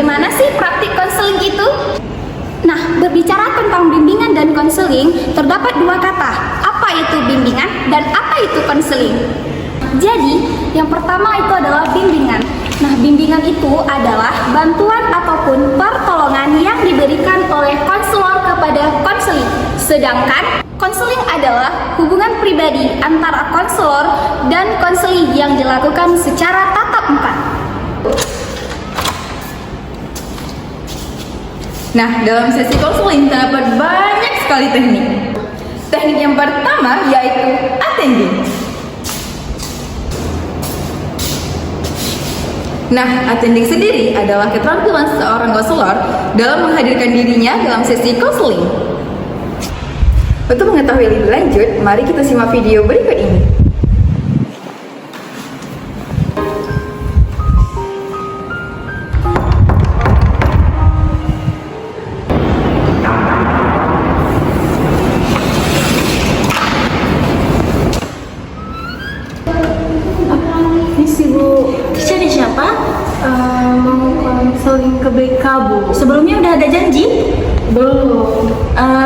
bagaimana sih praktik konseling itu? Nah, berbicara tentang bimbingan dan konseling, terdapat dua kata. Apa itu bimbingan dan apa itu konseling? Jadi, yang pertama itu adalah bimbingan. Nah, bimbingan itu adalah bantuan ataupun pertolongan yang diberikan oleh konselor kepada konseling. Sedangkan konseling adalah hubungan pribadi antara konselor dan konseli yang dilakukan secara tatap muka. Nah, dalam sesi konseling terdapat banyak sekali teknik. Teknik yang pertama yaitu attending. Nah, attending sendiri adalah keterampilan seorang konselor dalam menghadirkan dirinya dalam sesi konseling. Untuk mengetahui lebih lanjut, mari kita simak video berikut ini. Cari siapa? Mau konseling ke BK, Bu. Sebelumnya udah ada janji? Belum.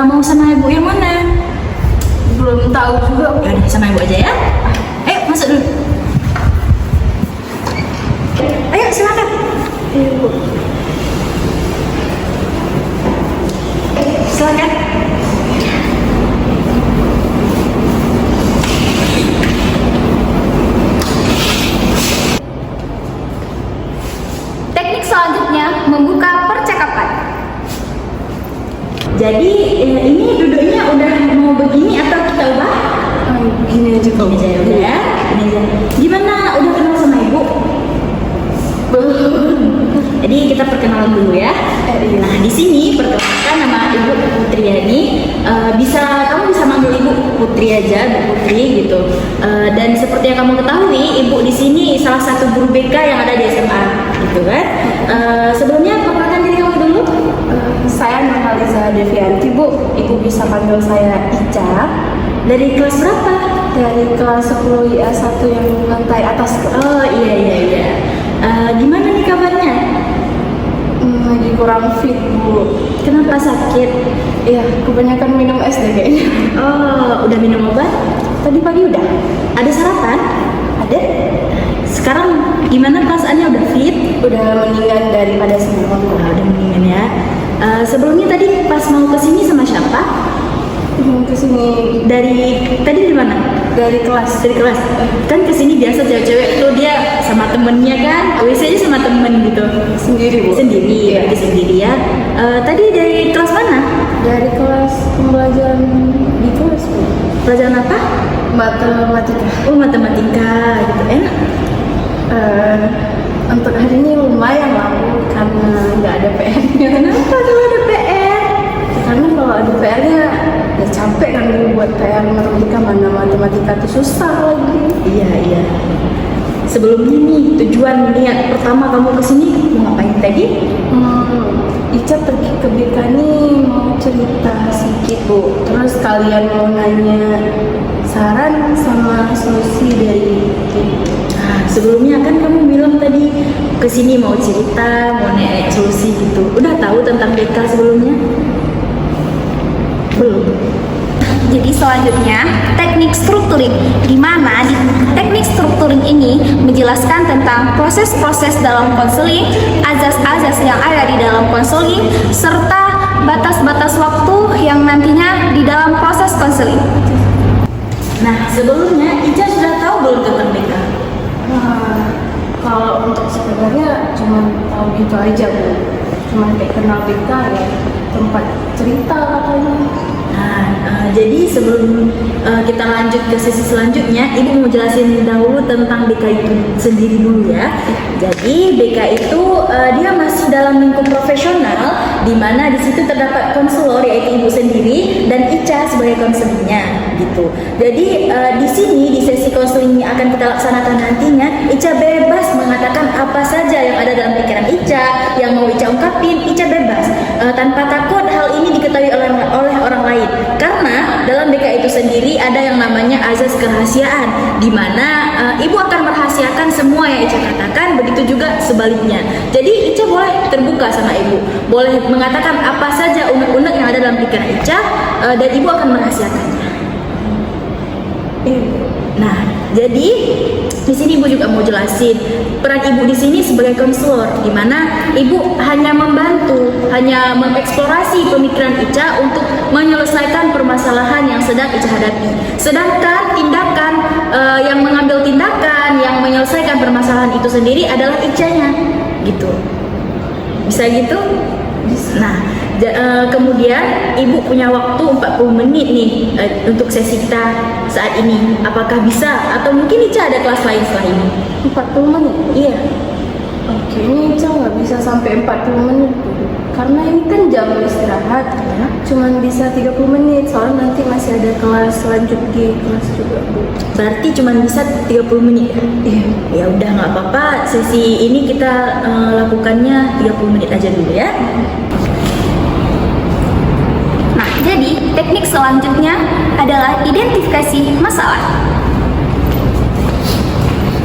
Mau sama ibu yang mana? Belum tahu juga, Bu. Yaudah, sama ibu aja ya. Ayo, masuk dulu. Ayo, silakan. Iya, Bu. Silakan. Teknik selanjutnya membuka percakapan. Jadi ini duduknya udah mau begini atau kita ubah? Gini aja, Bu. Gini aja ya udah ya. Gini aja. Gimana? Udah kenal sama ibu? Belum. Jadi kita perkenalan dulu ya. Nah di sini perkenalkan nama ibu Putriani. Kamu bisa manggil ibu Putri aja, Bu Putri gitu. Dan seperti yang kamu ketahui, ibu di sini salah satu guru BK yang ada di SMA, gitu kan? Sebelumnya perkenalkan diri kamu dulu. Saya Nurhaliza Devianti, Bu. Ibu bisa panggil saya Ica. Dari kelas berapa? Dari kelas 10 IA1 yang lantai atas, Bu. Oh iya. Gimana nih kabarnya? Lagi kurang fit, Bu. Kenapa sakit? Iya, kebanyakan minum es deh kayaknya. Oh, udah minum obat? Tadi pagi udah. Ada sarapan? Ada? Sekarang gimana perasaannya, udah fit? Udah mendingan daripada sebelumnya. Udah mendingan ya. Sebelumnya tadi pas mau kesini sama siapa? Kesini Dari tadi di mana? dari kelas. Dari kelas. Kan kesini biasa cewek-cewek tuh dia sama temennya kan, WC aja sama temen gitu. Sendiri, Bu. Sendiri, Iya. berarti sendiri ya. Tadi dari kelas mana? Dari kelas pembelajaran di kelas, Bu. Pelajaran apa? Matematika. Oh, matematika gitu. Enak. Untuk hari ini lumayan lah, Bu, karena nggak ada PR-nya. Kenapa kalau ada PR? Karena kalau ada PR-nya ya capek kan, Bu, buat PR matematika, mana matematika tuh susah lagi. Iya. Sebelumnya nih, tujuan niat pertama kamu kesini mau ngapain tadi? Ica pergi ke BK nih mau cerita sedikit, Bu. Terus kalian mau nanya saran sama solusi dari ibu. Nah, sebelumnya kan kamu bilang tadi kesini mau cerita, mau nanya solusi gitu. Udah tahu tentang BK sebelumnya? Belum. Jadi selanjutnya teknik strukturing, di mana di teknik strukturing ini menjelaskan tentang proses-proses dalam konseling, azas-azas yang ada di dalam konseling, serta batas-batas waktu yang nantinya di dalam proses konseling. Nah, sebelumnya Ica sudah tahu belum tentang BK? Nah, kalau untuk sebenarnya cuma tahu gitu aja, Bu. Cuma kayak kenal BK ya, tempat cerita katanya. Nah, jadi sebelum kita lanjut ke sesi selanjutnya, Ibu mau jelasin dahulu tentang BK itu sendiri dulu ya. Jadi BK itu dia masih dalam lingkup profesional, di mana di situ terdapat konselor yaitu Ibu sendiri dan Ica sebagai konselingnya gitu. Jadi di sini di sesi konseling yang akan kita laksanakan nantinya, Ica bebas mengatakan apa saja yang ada dalam pikiran Ica, yang mau Ica ungkapin, Ica bebas tanpa takut hal ini diketahui oleh orang lain. Karena dalam BK itu sendiri ada yang namanya azas kerahasiaan, di mana ibu akan merahasiakan semua yang Ica katakan, begitu juga sebaliknya. Jadi Ica boleh terbuka sama ibu, boleh mengatakan apa saja unek-unek yang ada dalam pikiran Ica, dan ibu akan merahasiakannya. Nah, jadi di sini ibu juga mau jelasin peran ibu di sini sebagai konselor, di mana ibu hanya membantu, hanya mengeksplorasi pemikiran Ica untuk menyelesaikan permasalahan yang sedang Ica hadapi. Sedangkan tindakan yang mengambil tindakan, yang menyelesaikan permasalahan itu sendiri adalah Icanya, gitu. Bisa gitu? Nah, kemudian ibu punya waktu 40 menit nih untuk sesi kita saat ini. Apakah bisa? Atau mungkin Ica ada kelas lain setelah ini? 40 menit? Iya. Oke, ini Ica nggak bisa sampai 40 menit karena ini kan jam istirahat ya. Cuman bisa 30 menit soalnya nanti masih ada kelas lanjut di kelas juga, Bu. Berarti cuma bisa 30 menit. Iya. Ya udah nggak apa-apa. Sesi ini kita lakukannya 30 menit aja dulu ya. Nah, jadi teknik selanjutnya adalah identifikasi masalah.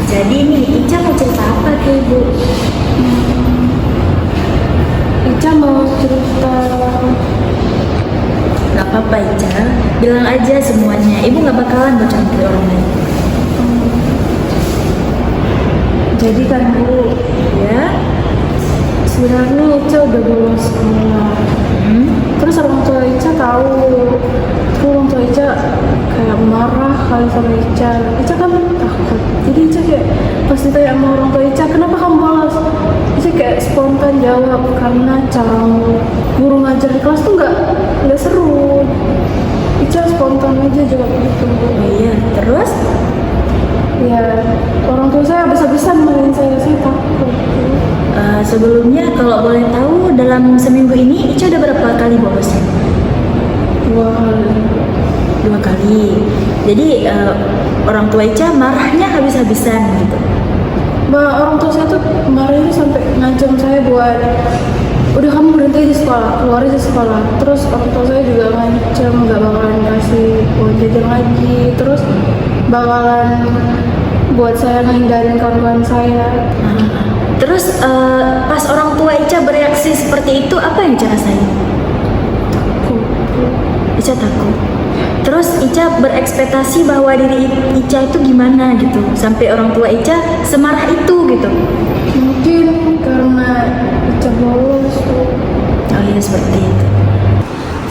Jadi nih, Ica mau cerita apa ke ibu? Ica mau cerita. Gak apa-apa Ica, bilang aja semuanya. Ibu gak bakalan bocor ke orang lain. Jadi kan Bu, Ya? sebenarnya Ica udah bolos sekolah. Terus orang tua Ica tahu. Terus orang tua Ica kayak marah kali sama Ica. Ica kan takut. Jadi Ica kayak pas ditanya sama orang tua Ica, kenapa kamu bolos? Ica kayak spontan jawab karena cara guru ngajar di kelas tuh nggak seru. Ica spontan aja jawab gitu. Oh iya, terus? Ya orang tua saya habis-habisan marahin saya takut. Sebelumnya kalau boleh tahu dalam seminggu ini Ica udah berapa kali bolosnya? 2 kali. Jadi orang tua Ica marahnya habis-habisan gitu. Orang tua saya tuh kemarin sampai ngancam saya buat udah kamu berhenti di sekolah, keluar aja sekolah. Terus orang tua saya juga ngancam nggak bakalan ngasih uang jajan lagi. Terus bakalan buat saya menghindarin kawan-kawan saya. Terus pas orang tua Ica bereaksi seperti itu, apa yang Ica rasain? Ica takut. Terus Ica berekspektasi bahwa diri Ica itu gimana gitu, sampai orang tua Ica semarah itu gitu. Mungkin karena Ica bolos. Oh iya, seperti itu.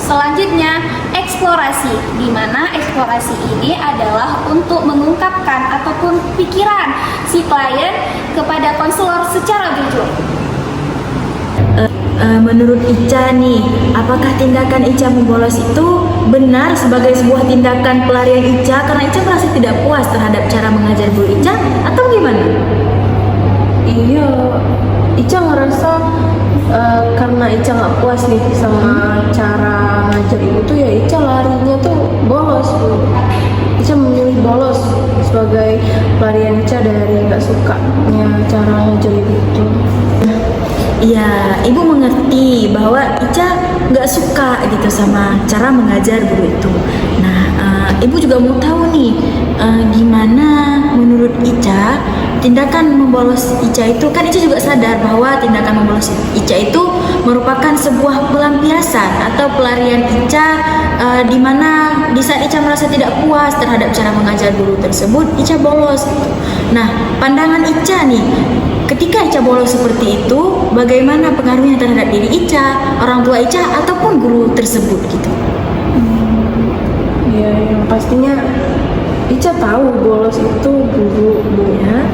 Selanjutnya, eksplorasi, di mana eksplorasi ini adalah untuk mengungkapkan ataupun pikiran si klien kepada konselor secara jujur. Menurut Ica nih, apakah tindakan Ica membolos itu benar sebagai sebuah tindakan pelarian Ica karena Ica merasa tidak puas terhadap cara mengajar guru Ica, atau gimana? Iya, Ica ngerasa karena Ica nggak puas nih sama cara ngajar ibu tuh ya Ica larinya tuh bolos Bu. Ica memilih bolos sebagai pelarian Ica dari nggak sukanya cara ngajar ibu itu. Iya, ibu mengerti bahwa Ica nggak suka gitu sama cara mengajar guru itu. Nah, ibu juga mau tahu nih, gimana menurut Ica tindakan membolos Ica itu, kan Ica juga sadar bahwa tindakan membolos Ica itu merupakan sebuah pelampiasan atau pelarian Ica, di mana di saat Ica merasa tidak puas terhadap cara mengajar guru tersebut, Ica bolos. Nah, pandangan Ica nih, ketika Ica bolos seperti itu, bagaimana pengaruhnya terhadap diri Ica, orang tua Ica, ataupun guru tersebut gitu? Ya, yang pastinya Ica tahu bolos itu guru Bu ya.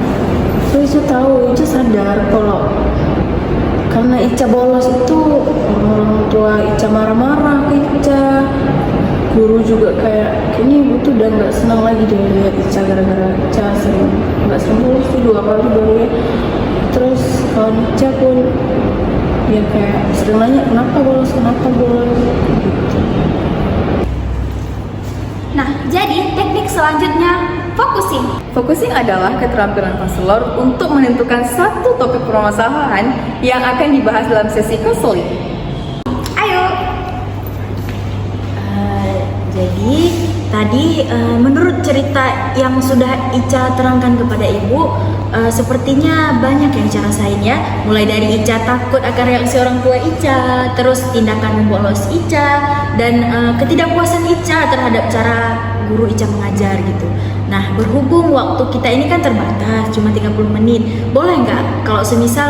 Terus Ica tahu, Ica sadar kalau karena Ica bolos itu orang tua Ica marah-marah ke Ica. Guru juga kayak kayaknya ibu tuh udah nggak senang lagi deh lihat Ica gara-gara Ica nggak sering bolos tuh 2 kali baru ya. Terus kalau Ica pun ya kayak sering nanya kenapa bolos gitu. Nah, jadi teknik selanjutnya focusing. Focusing adalah keterampilan konselor untuk menentukan satu topik permasalahan yang akan dibahas dalam sesi konseling. Ayo. Jadi Tadi menurut cerita yang sudah Ica terangkan kepada Ibu, sepertinya banyak yang Ica rasain ya. Mulai dari Ica takut akan reaksi orang tua Ica, terus tindakan membolos Ica, dan ketidakpuasan Ica terhadap cara guru Ica mengajar gitu. Nah, berhubung waktu kita ini kan terbatas, cuma 30 menit. Boleh nggak kalau semisal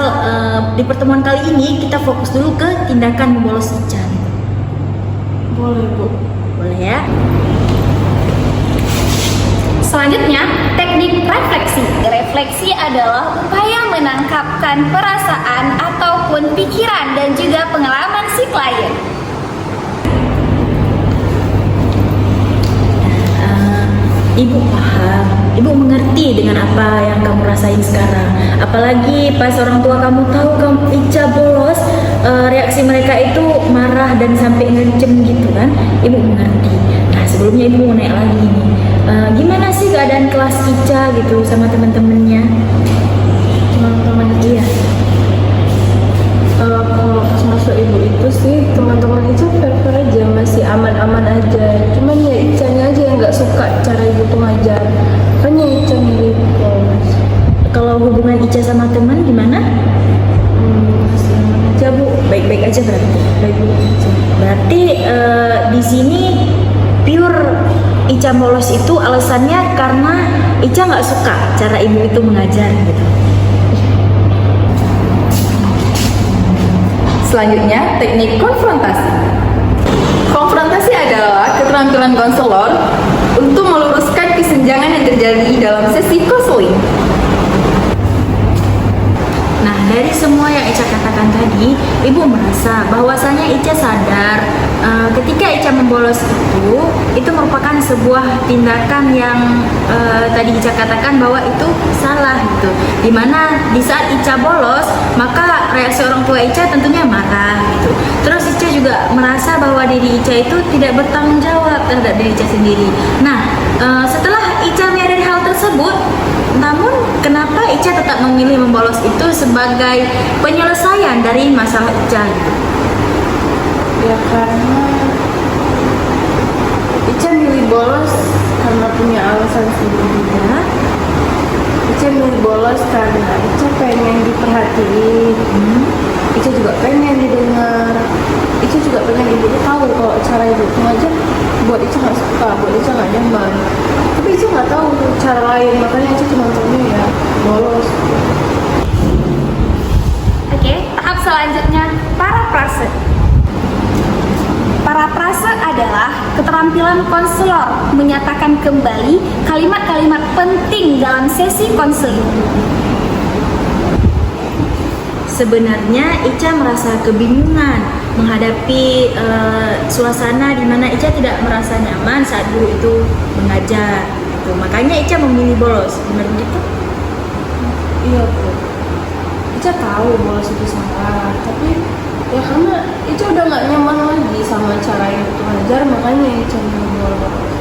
di pertemuan kali ini kita fokus dulu ke tindakan membolos Ica gitu? Boleh, Bu. Boleh ya? Selanjutnya, teknik refleksi. Refleksi adalah upaya menangkapkan perasaan ataupun pikiran dan juga pengalaman si klien. Ibu paham, Ibu mengerti dengan apa yang kamu rasain sekarang. Apalagi pas orang tua kamu tahu kamu Ica bolos, reaksi mereka itu marah dan sampai ngancem gitu kan. Ibu mengerti. Nah, sebelumnya Ibu mau nanya lagi nih, gimana sih keadaan kelas Ica gitu sama teman-temannya? Teman-teman Iya. kalau pas masuk Ibu itu sih teman-teman itu fair-fair aja, masih aman-aman aja. Cuman ya Icanya aja yang nggak suka cara Ibu tuh ngajar. Makanya Ica milih bolos. Kalau hubungan Ica sama teman gimana? Masih aman aja, Bu. Baik-baik aja berarti. Baik-baik aja. Berarti di sini pure Ica bolos itu alasannya karena Ica nggak suka cara ibu itu mengajar gitu. Selanjutnya, teknik konfrontasi. Konfrontasi adalah keterampilan konselor untuk meluruskan kesenjangan yang terjadi dalam sesi konseling. Nah, dari semua yang Ica katakan tadi, Ibu merasa bahwasanya Ica sadar ketika Ica membolos itu merupakan sebuah tindakan yang tadi Ica katakan bahwa itu salah gitu. Dimana di saat Ica bolos, maka reaksi orang tua Ica tentunya marah gitu. Terus Ica juga merasa bahwa diri Ica itu tidak bertanggung jawab terhadap diri Ica sendiri. Nah, setelah Ica menyadari hal tersebut, namun kenapa Ica tetap memilih membolos itu sebagai penyelesaian dari masalah Ica gitu? Ya karena Ica milih bolos karena punya alasan sendiri ya. Ica milih bolos karena Ica pengen diperhatiin. Ica juga pengen didengar. Ica juga pengen ibu tuh tahu kalau cara ibu ngajar buat Ica nggak suka, buat Ica nggak nyaman. Tapi Ica nggak tahu cara lain, makanya Ica cuma tahunya ya bolos. Oke, tahap selanjutnya parafrase. Parafrase adalah keterampilan konselor menyatakan kembali kalimat-kalimat penting dalam sesi konseling. Sebenarnya Ica merasa kebingungan menghadapi suasana di mana Ica tidak merasa nyaman saat guru itu mengajar. Gitu. Makanya Ica memilih bolos, benar begitu? Iya, Bu. Ica tahu bolos itu salah, tapi ya karena Ica udah nggak nyaman lagi sama cara yang itu ngajar, makanya Ica mau bolos.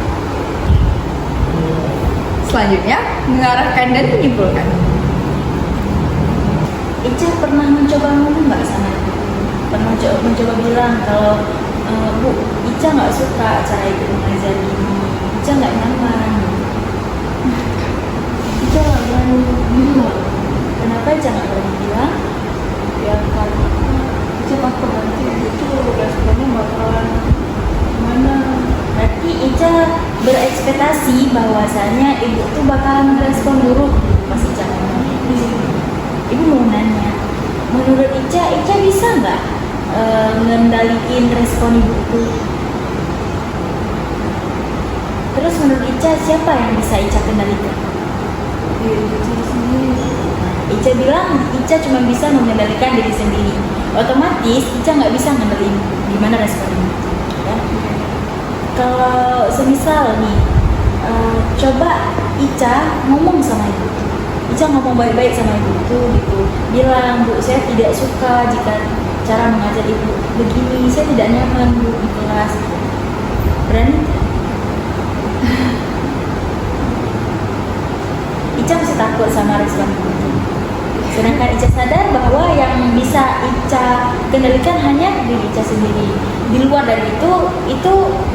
Selanjutnya, mengarahkan dan menyimpulkan. Ica pernah mencoba ngomong nggak sama ibu? Pernah mencoba bilang kalau Bu, Ica nggak suka cara ibu mengajar ini, Ica nggak nyaman. Ica nggak berani bilang. Kenapa Ica nggak berani bilang? Ya karena Ica takut nanti itu responnya bakalan gimana. Berarti Ica berekspektasi bahwasanya ibu tuh bakalan merespon buruk pas Ica ngomong. Ibu mau nanya, menurut Ica bisa nggak ngendaliin respon ibu tuh? Terus menurut Ica siapa yang bisa Ica kendalikan? Iya, Ica sendiri. Ica bilang Ica cuma bisa mengendalikan diri sendiri. Otomatis Ica nggak bisa ngendaliin gimana respon ibu. Ya. Kalau semisal nih, coba Ica ngomong sama ibu. Ica ngomong baik-baik sama ibu tuh gitu. Bilang, Bu, saya tidak suka jika cara mengajar ibu begini. Saya tidak nyaman Bu di kelas. Berani? Ica masih takut sama respon ibu. Sedangkan Ica sadar bahwa yang bisa Ica kendalikan hanya diri Ica sendiri. di luar dari itu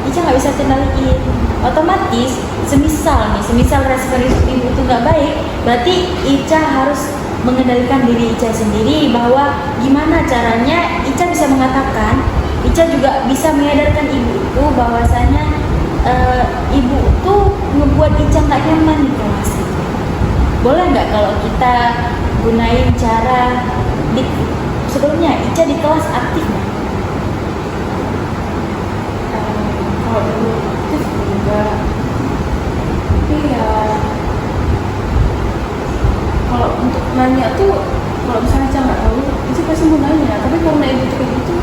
Ica nggak bisa kendaliin. Otomatis semisal respon ibu itu nggak baik, berarti Ica harus mengendalikan diri Ica sendiri, bahwa gimana caranya Ica bisa mengatakan, Ica juga bisa menyadarkan ibu itu bahwasanya ibu tuh ngebuat Ica nggak nyaman di kelas. Boleh nggak kalau kita gunain cara sebelumnya Ica di kelas aktif nggak? Kalau dulu aktif enggak, tapi ya kalau untuk nanya tuh, kalau misalnya Ica nggak tahu, Ica pasti mau nanya. Tapi karena ibu tuh kayak gitu,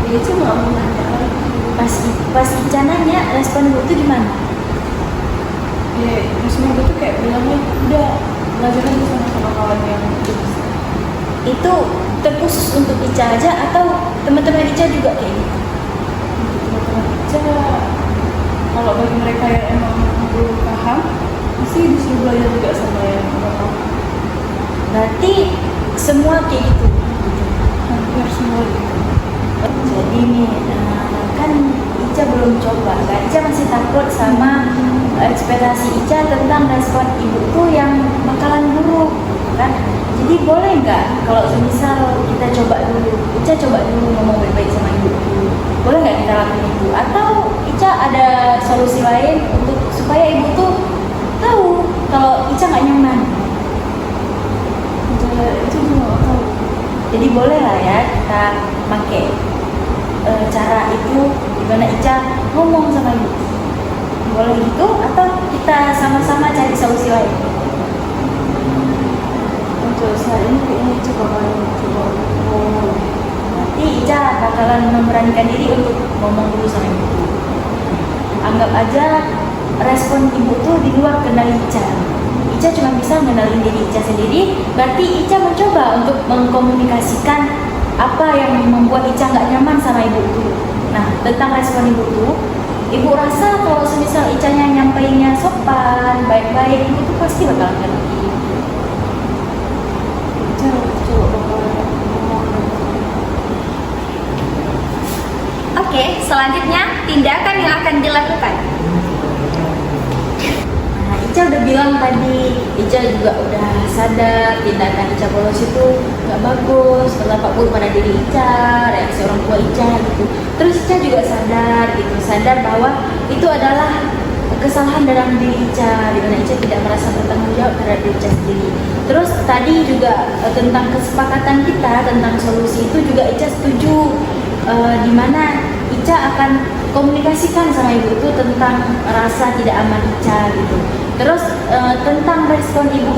ya Ica nggak mau nanya lagi. Pas Ica nanya, respon ibu tuh gimana? Ya, resmi ibu tuh kayak bilangnya udah belajar aja sama kawan yang udah bisa. Itu terkhusus untuk Ica aja atau teman-teman Ica juga kayak gitu? Teman-teman Ica, kalau bagi mereka yang emang belum paham, pasti disuruh belajar juga sama yang udah paham. Berarti semua kayak gitu. Hampir semua gitu. Jadi nih, kan Ica belum coba kan? Ica masih takut sama ekspektasi Ica tentang respon ibu tuh yang bakalan buruk kan? Jadi boleh nggak kalau semisal kita coba dulu, Ica coba dulu ngomong baik-baik sama ibu dulu. Boleh nggak kita lakuin itu? Atau Ica ada solusi lain untuk supaya ibu tuh tahu kalau Ica nggak nyaman? Itu juga nggak tahu. Jadi boleh lah ya kita pakai cara itu gimana Ica ngomong sama ibu. Boleh gitu atau kita sama-sama cari solusi lain? Untuk saat ini kayaknya Ica bakalan coba ngomong. Nanti Ica bakalan memberanikan diri untuk ngomong dulu sama ibu. Anggap aja respon ibu tuh di luar kendali Ica. Ica cuma bisa mengenalin diri Ica sendiri. Berarti Ica mencoba untuk mengkomunikasikan apa yang membuat Ica nggak nyaman sama ibu tuh. Nah, tentang respon ibu tuh, ibu rasa kalau semisal Icanya nyampeinnya sopan, baik-baik, ibu tuh pasti bakalan ngerti. Ica coba bakalan ngomong. Oke, selanjutnya tindakan yang akan dilakukan. Nah, Ica udah bilang tadi, Ica juga udah sadar tindakan Ica bolos itu nggak bagus, berdampak buruk pada diri Ica, reaksi orang tua Ica gitu. Terus Ica juga sadar bahwa itu adalah kesalahan dalam diri Ica, di mana Ica tidak merasa bertanggung jawab terhadap diri Ica sendiri. Terus tadi juga tentang kesepakatan kita tentang solusi itu juga Ica setuju, di mana Ica akan komunikasikan sama ibu itu tentang rasa tidak aman Ica gitu. Terus tentang respon ibu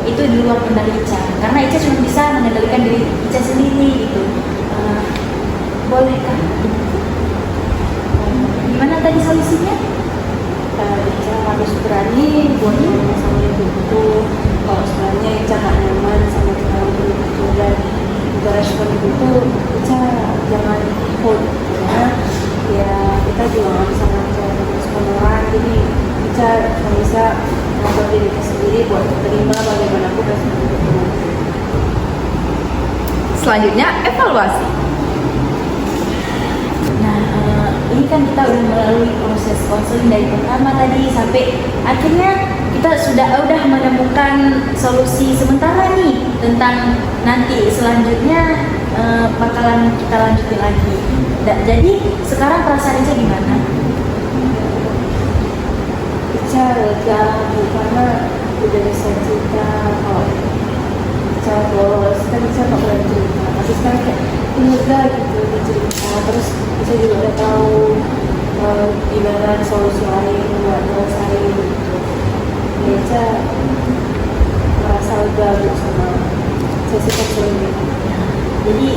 itu di luar kendali Ica, karena Ica cuma bisa mengendalikan diri Ica sendiri gitu. Bolehkah? Gimana tadi solusinya? Ica harus berani buat ngomong sama ibu itu. Kalau sebenarnya Ica nggak nyaman sama cara ibu itu dan juga respon ibu itu, Ica jangan ikut, karena ya kita juga nggak bisa ngajar respon orang. Jadi Ica nggak bisa ngatur diri kita sendiri buat terima bagaimanapun respon ibu itu. Selanjutnya, evaluasi. Nah, ini kan kita udah melalui proses konseling dari pertama tadi sampai akhirnya kita udah menemukan solusi sementara nih tentang nanti selanjutnya bakalan kita lanjutin lagi. Jadi sekarang perasaan Ica gimana? Ica lega Bu, karena udah bisa cerita kalau Ica bolos. Kan Ica nggak boleh cerita, tapi sekarang kayak lega gitu udah cerita. Terus Ica juga udah tahu gimana solusi lain buat ngerasain gitu. Ya, Ica merasa lega Bu sama sesi konseling ini. Jadi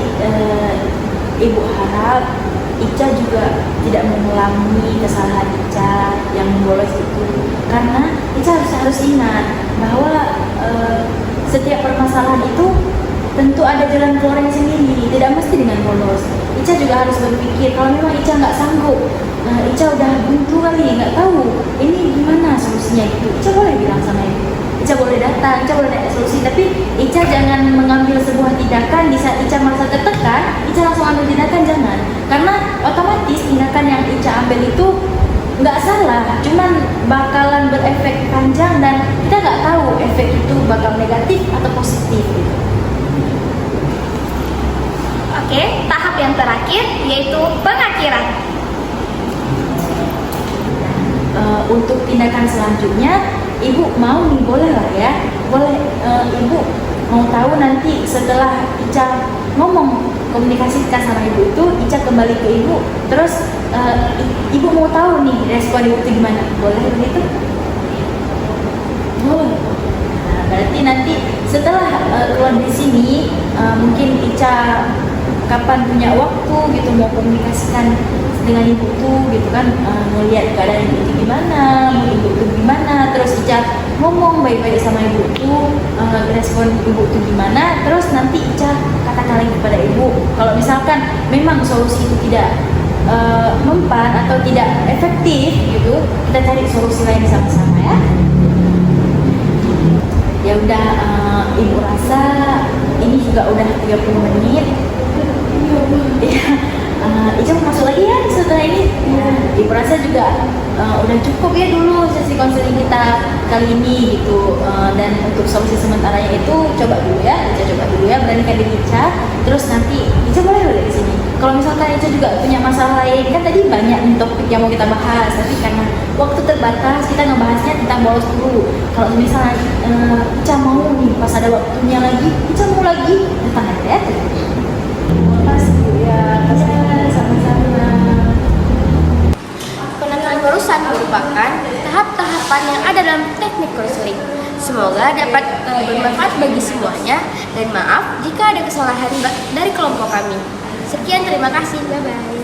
ibu harap Ica juga tidak mengulangi kesalahan Ica yang bolos itu, karena Ica harus ingat bahwa setiap permasalahan itu tentu ada jalan keluarnya sendiri, tidak mesti dengan bolos. Ica juga harus berpikir kalau memang Ica nggak sanggup, Ica udah buntu kali, nggak tahu ini gimana solusinya gitu, Ica boleh bilang sama ibu. Ica boleh datang, Ica boleh nanya solusi, tapi Ica jangan mengambil sebuah tindakan di saat Ica merasa tertekan, Ica langsung ambil tindakan, jangan. Karena otomatis ambil itu nggak salah, cuman bakalan berefek panjang dan kita nggak tahu efek itu bakal negatif atau positif. Oke, tahap yang terakhir yaitu pengakhiran. Untuk tindakan selanjutnya, ibu mau nih, boleh lah ya, boleh. Ibu mau tahu nanti setelah Ica ngomong komunikasikan sama ibu itu, Ica kembali ke ibu, terus ibu mau tahu nih respon ibu itu gimana, boleh begitu? Boleh. Nah, berarti nanti setelah keluar dari sini, mungkin Ica kapan punya waktu gitu mau komunikasikan dengan ibu tuh gitu kan, ngelihat keadaan ibu itu gimana, mau ibu itu gimana, terus Ica ngomong baik-baik sama ibu tuh, respon ibu tuh gimana, terus nanti Ica katakan lagi kepada ibu kalau misalkan memang solusi itu tidak mempan atau tidak efektif gitu, kita cari solusi lain sama-sama ya. Ya udah, ibu rasa ini juga udah 30 menit. Ica mau masuk lagi ya setelah ini. Ibu rasa juga udah cukup ya dulu sesi konseling kita kali ini gitu. Dan untuk solusi sementaranya itu coba dulu ya, Ica coba dulu ya, beranikan diri Ica. Terus nanti Ica boleh dari sini. Kalau misalkan Ica juga punya masalah lain, kan tadi banyak nih topik yang mau kita bahas, tapi karena waktu terbatas kita ngebahasnya tentang bolos dulu. Kalau misalnya Ica mau nih pas ada waktunya lagi, Ica mau lagi datang aja ya. Terima kasih Bu ya. Sama-sama. Penentuan barusan merupakan tahap-tahapan yang ada dalam teknik konseling. Semoga dapat bermanfaat bagi semuanya, dan maaf jika ada kesalahan dari kelompok kami. Sekian, terima kasih, bye-bye.